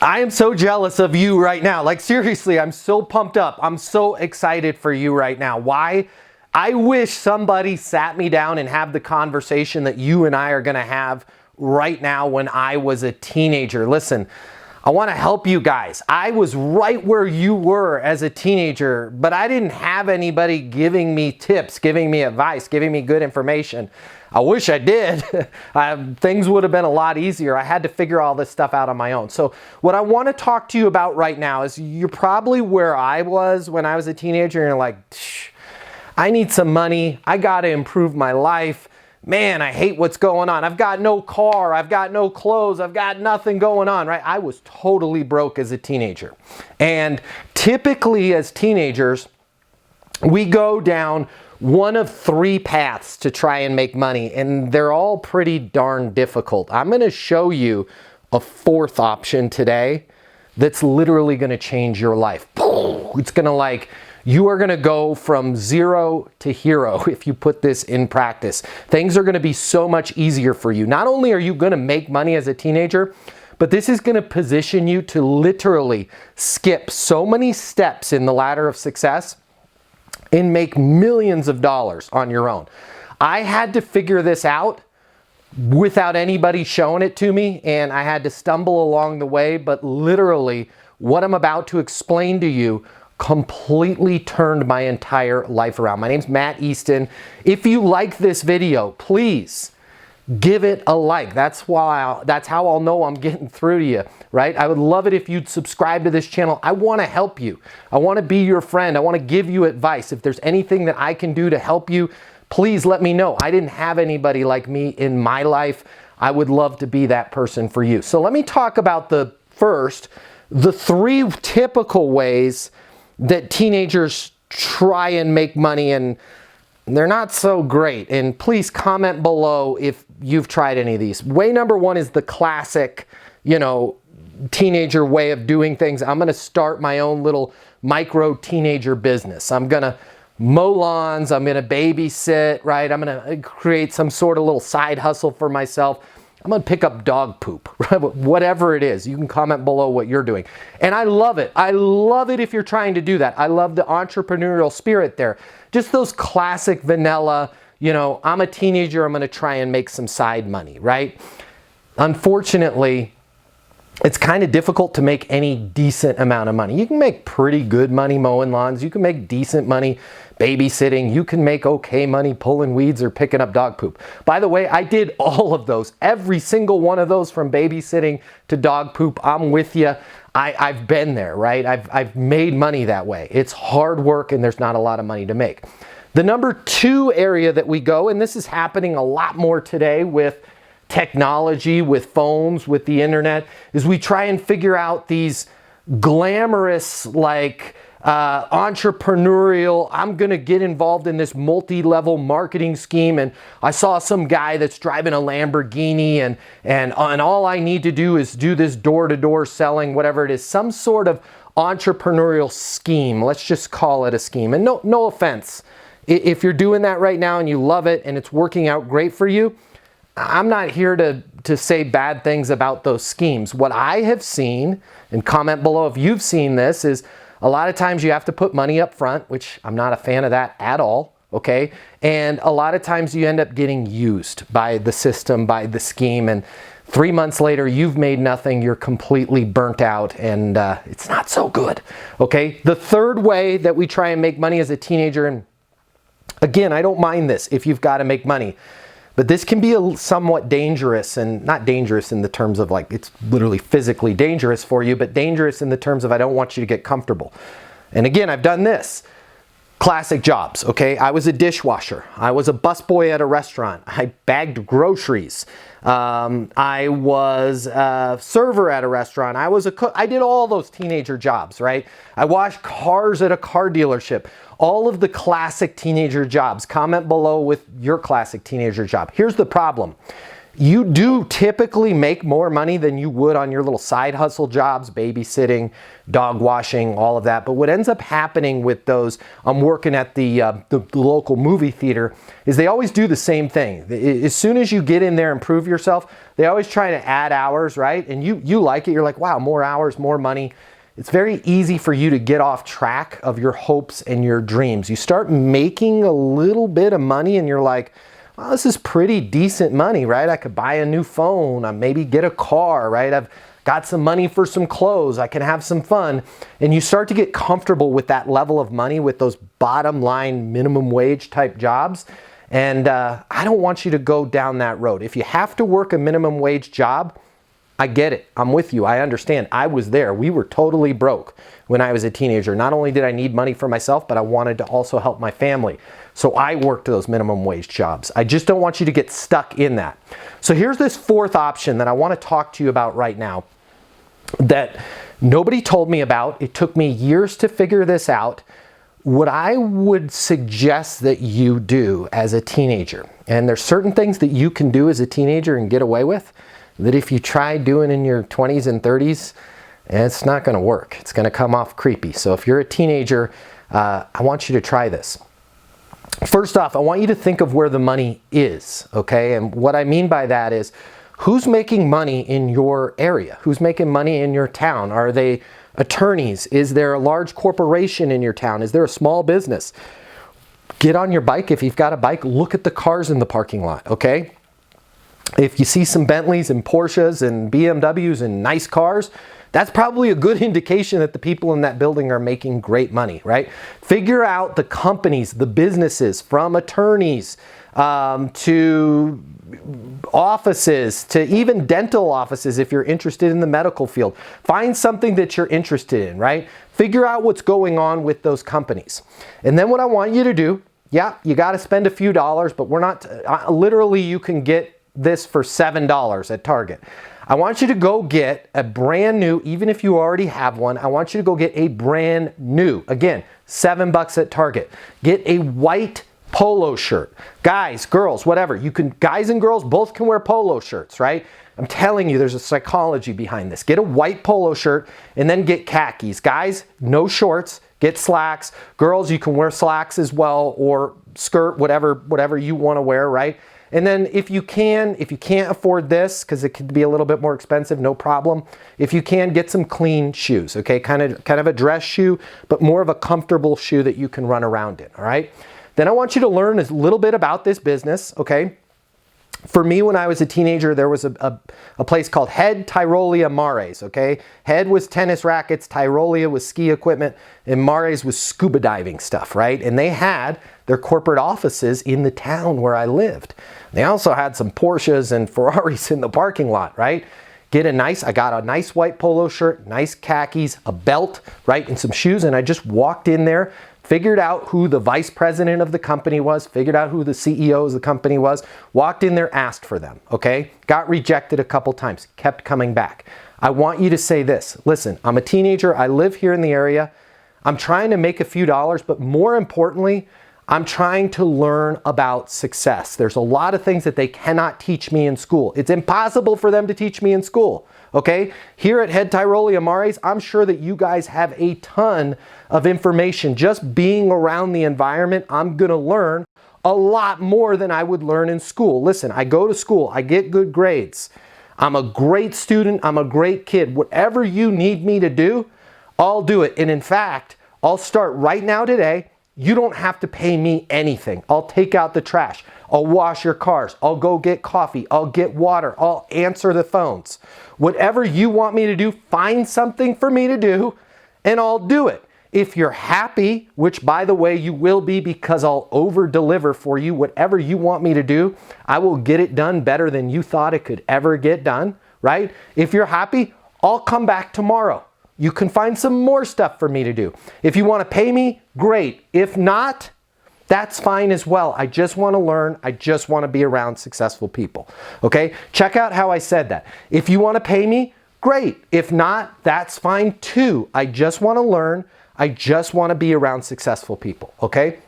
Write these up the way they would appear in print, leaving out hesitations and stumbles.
I am so jealous of you right now. Like seriously, I'm so pumped up. I'm so excited for you right now. Why? I wish somebody sat me down and had the conversation that you and I are going to have right now when I was a teenager. Listen, I want to help you guys. I was right where you were as a teenager, but I didn't have anybody giving me tips, giving me advice, giving me good information. I wish I did. Things would have been a lot easier. I had to figure all this stuff out on my own. So what I want to talk to you about right now is you're probably where I was when I was a teenager and you're like, I need some money. I got to improve my life. Man, I hate what's going on. I've got no car. I've got no clothes. I've got nothing going on, right? I was totally broke as a teenager. And typically as teenagers, we go down one of three paths to try and make money, and they're all pretty darn difficult. I'm going to show you a fourth option today that's literally going to change your life. It's going to you are going to go from zero to hero if you put this in practice. Things are going to be so much easier for you. Not only are you going to make money as a teenager, but this is going to position you to literally skip so many steps in the ladder of success and make millions of dollars on your own. I had to figure this out without anybody showing it to me, and I had to stumble along the way, but literally what I'm about to explain to you completely turned my entire life around. My name's Matt Easton. If you like this video, please give it a like. That's how I'll know I'm getting through to you, right? I would love it if you'd subscribe to this channel. I want to help you. I want to be your friend. I want to give you advice. If there's anything that I can do to help you, please let me know. I didn't have anybody like me in my life. I would love to be that person for you. So let me talk about the three typical ways that teenagers try and make money, and they're not so great. And please comment below if you've tried any of these. Way number one is the classic, teenager way of doing things. I'm going to start my own little micro teenager business. I'm going to mow lawns. I'm going to babysit, right? I'm going to create some sort of little side hustle for myself. I'm going to pick up dog poop, right? Whatever it is. You can comment below what you're doing. And I love it. I love it if you're trying to do that. I love the entrepreneurial spirit there. Just those classic vanilla, I'm a teenager, I'm going to try and make some side money, right? Unfortunately, it's kind of difficult to make any decent amount of money. You can make pretty good money mowing lawns. You can make decent money babysitting. You can make okay money pulling weeds or picking up dog poop. By the way, I did all of those. Every single one of those, from babysitting to dog poop. I'm with you. I've been there, right? I've made money that way. It's hard work and there's not a lot of money to make. The number two area that we go, and this is happening a lot more today with technology, with phones, with the internet, is we try and figure out these glamorous, entrepreneurial, I'm going to get involved in this multi-level marketing scheme, and I saw some guy that's driving a Lamborghini and all I need to do is do this door-to-door selling, whatever it is, some sort of entrepreneurial scheme. Let's just call it a scheme. And no offense. If you're doing that right now and you love it and it's working out great for you, I'm not here to say bad things about those schemes. What I have seen, and comment below if you've seen this, is a lot of times you have to put money up front, which I'm not a fan of that at all, okay? And a lot of times you end up getting used by the system, by the scheme, and 3 months later you've made nothing, you're completely burnt out, and it's not so good, okay? The third way that we try and make money as a teenager, and again, I don't mind this if you've got to make money, but this can be somewhat dangerous, and not dangerous in the terms of it's literally physically dangerous for you, but dangerous in the terms of I don't want you to get comfortable. And again, I've done this. Classic jobs, okay? I was a dishwasher. I was a busboy at a restaurant. I bagged groceries. I was a server at a restaurant. I was a cook. I did all those teenager jobs, right? I washed cars at a car dealership. All of the classic teenager jobs. Comment below with your classic teenager job. Here's the problem. You do typically make more money than you would on your little side hustle jobs, babysitting, dog washing, all of that. But what ends up happening with those, I'm working at the local movie theater, is they always do the same thing. As soon as you get in there and prove yourself, they always try to add hours, right? And you like it. You're like, wow, more hours, more money. It's very easy for you to get off track of your hopes and your dreams. You start making a little bit of money and you're like, well, this is pretty decent money, right? I could buy a new phone, maybe get a car, right? I've got some money for some clothes, I can have some fun. And you start to get comfortable with that level of money with those bottom line minimum wage type jobs. And I don't want you to go down that road. If you have to work a minimum wage job, I get it. I'm with you. I understand. I was there. We were totally broke when I was a teenager. Not only did I need money for myself, but I wanted to also help my family. So I worked those minimum wage jobs. I just don't want you to get stuck in that. So here's this fourth option that I want to talk to you about right now that nobody told me about. It took me years to figure this out. What I would suggest that you do as a teenager, and there's certain things that you can do as a teenager and get away with, that if you try doing in your 20s and 30s, it's not going to work. It's going to come off creepy. So if you're a teenager, I want you to try this. First off, I want you to think of where the money is, okay? And what I mean by that is, who's making money in your area? Who's making money in your town? Are they attorneys? Is there a large corporation in your town? Is there a small business? Get on your bike. If you've got a bike, look at the cars in the parking lot, okay? If you see some Bentleys and Porsches and BMWs and nice cars, that's probably a good indication that the people in that building are making great money, right? Figure out the companies, the businesses, from attorneys to offices, to even dental offices if you're interested in the medical field. Find something that you're interested in, right? Figure out what's going on with those companies. And then what I want you to do, yeah, you got to spend a few dollars, but we're not, literally you can get this for $7 at Target. I want you to go get a brand new, even if you already have one, I want you to go get a brand new, again, $7 at Target. Get a white polo shirt. Guys, girls, whatever. You can, guys and girls both can wear polo shirts, right? I'm telling you, there's a psychology behind this. Get a white polo shirt and then get khakis. Guys, no shorts, get slacks. Girls, you can wear slacks as well, or skirt, whatever you want to wear, right? And then if you can't afford this, because it could be a little bit more expensive, no problem. If you can, get some clean shoes, okay? Kind of a dress shoe, but more of a comfortable shoe that you can run around in, all right? Then I want you to learn a little bit about this business, okay? For me, when I was a teenager, there was a place called Head Tyrolia Mares, okay? Head was tennis rackets, Tyrolia was ski equipment, and Mares was scuba diving stuff, right? And they had their corporate offices in the town where I lived. They also had some Porsches and Ferraris in the parking lot, right? I got a nice white polo shirt, nice khakis, a belt, right? And some shoes, and I just walked in there, figured out who the vice president of the company was, figured out who the CEO of the company was, walked in there, asked for them, okay? Got rejected a couple times, kept coming back. I want you to say this. Listen, I'm a teenager. I live here in the area. I'm trying to make a few dollars, but more importantly, I'm trying to learn about success. There's a lot of things that they cannot teach me in school. It's impossible for them to teach me in school. Okay, here at Head Tyrolia Mares, I'm sure that you guys have a ton of information. Just being around the environment, I'm gonna learn a lot more than I would learn in school. Listen, I go to school, I get good grades. I'm a great student, I'm a great kid. Whatever you need me to do, I'll do it. And in fact, I'll start right now today. You don't have to pay me anything. I'll take out the trash. I'll wash your cars. I'll go get coffee. I'll get water. I'll answer the phones. Whatever you want me to do, find something for me to do, and I'll do it. If you're happy, which by the way, you will be because I'll over-deliver for you, whatever you want me to do, I will get it done better than you thought it could ever get done, right? If you're happy, I'll come back tomorrow. You can find some more stuff for me to do. If you want to pay me, great. If not, that's fine as well. I just want to learn. I just want to be around successful people. Okay? Check out how I said that. If you want to pay me, great. If not, that's fine too. I just want to learn. I just want to be around successful people. Okay?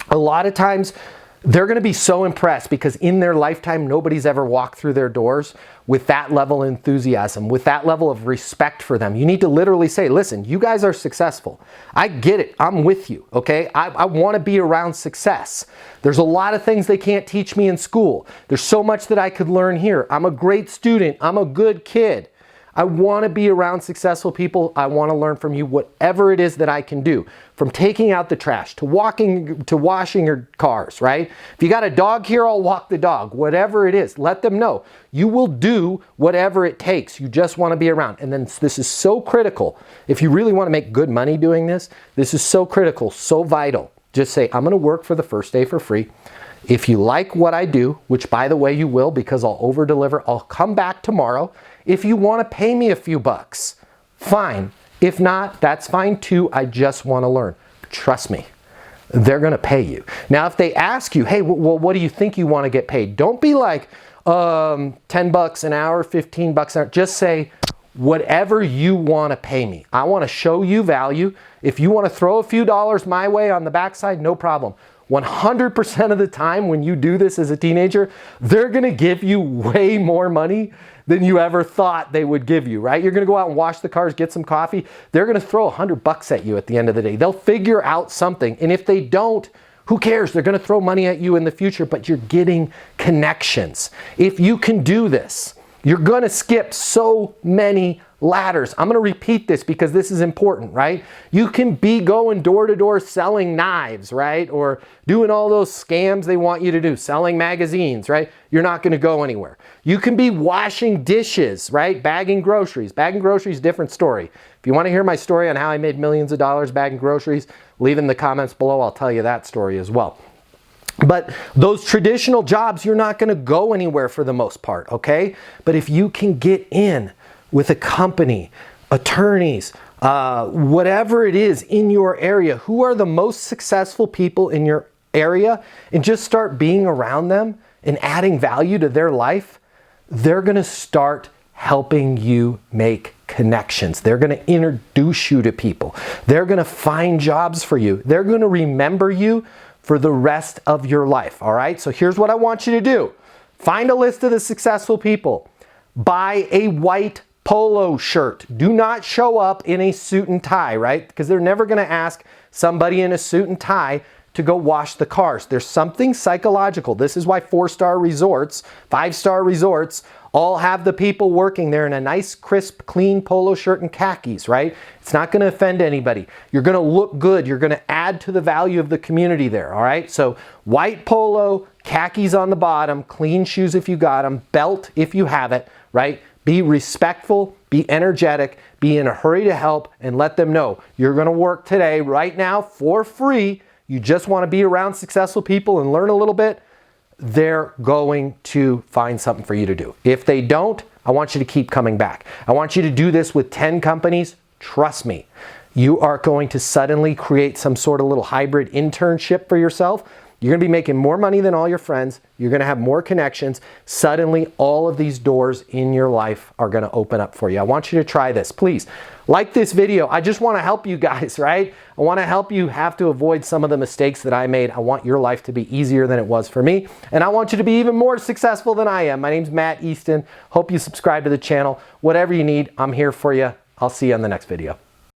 A lot of times, They're going to be so impressed because in their lifetime, nobody's ever walked through their doors with that level of enthusiasm, with that level of respect for them. You need to literally say, listen, you guys are successful. I get it. I'm with you, okay? I want to be around success. There's a lot of things they can't teach me in school. There's so much that I could learn here. I'm a great student. I'm a good kid. I want to be around successful people. I want to learn from you whatever it is that I can do. From taking out the trash to washing your cars, right? If you got a dog here, I'll walk the dog. Whatever it is, let them know. You will do whatever it takes. You just want to be around. And then this is so critical. If you really want to make good money doing this, this is so critical, so vital. Just say, I'm going to work for the first day for free. If you like what I do, which by the way you will because I'll over deliver, I'll come back tomorrow. If you want to pay me a few bucks, fine. If not, that's fine too. I just want to learn. Trust me, they're going to pay you. Now, if they ask you, hey, well, what do you think you want to get paid? Don't be like 10 bucks an hour, 15 bucks an hour. Just say, whatever you want to pay me. I want to show you value. If you want to throw a few dollars my way on the backside, no problem. 100% of the time when you do this as a teenager, they're going to give you way more money than you ever thought they would give you, right? You're going to go out and wash the cars, get some coffee. They're going to throw $100 at you at the end of the day. They'll figure out something. And if they don't, who cares? They're going to throw money at you in the future, but you're getting connections. If you can do this, you're going to skip so many ladders. I'm going to repeat this because this is important, right? You can be going door to door selling knives, right? Or doing all those scams they want you to do, selling magazines, right? You're not going to go anywhere. You can be washing dishes, right? Bagging groceries. Bagging groceries, different story. If you want to hear my story on how I made millions of dollars bagging groceries, leave in the comments below. I'll tell you that story as well. But those traditional jobs, you're not going to go anywhere for the most part, okay? But if you can get in with a company, attorneys, whatever it is in your area, who are the most successful people in your area, and just start being around them and adding value to their life, they're going to start helping you make connections. They're going to introduce you to people. They're going to find jobs for you. They're going to remember you for the rest of your life, all right? So here's what I want you to do. Find a list of the successful people. Buy a white polo shirt. Do not show up in a suit and tie, right? Because they're never going to ask somebody in a suit and tie to go wash the cars. There's something psychological. This is why 4-star resorts, 5-star resorts, all have the people working there in a nice, crisp, clean polo shirt and khakis, right? It's not going to offend anybody. You're going to look good. You're going to add to the value of the community there, all right? So white polo, khakis on the bottom, clean shoes if you got them, belt if you have it, right? Be respectful, be energetic, be in a hurry to help, and let them know you're going to work today, right now, for free. You just want to be around successful people and learn a little bit. They're going to find something for you to do. If they don't, I want you to keep coming back. I want you to do this with 10 companies. Trust me, you are going to suddenly create some sort of little hybrid internship for yourself. You're going to be making more money than all your friends. You're going to have more connections. Suddenly, all of these doors in your life are going to open up for you. I want you to try this. Please like this video. I just want to help you guys, right? I want to help you have to avoid some of the mistakes that I made. I want your life to be easier than it was for me. And I want you to be even more successful than I am. My name's Matt Easton. Hope you subscribe to the channel. Whatever you need, I'm here for you. I'll see you on the next video.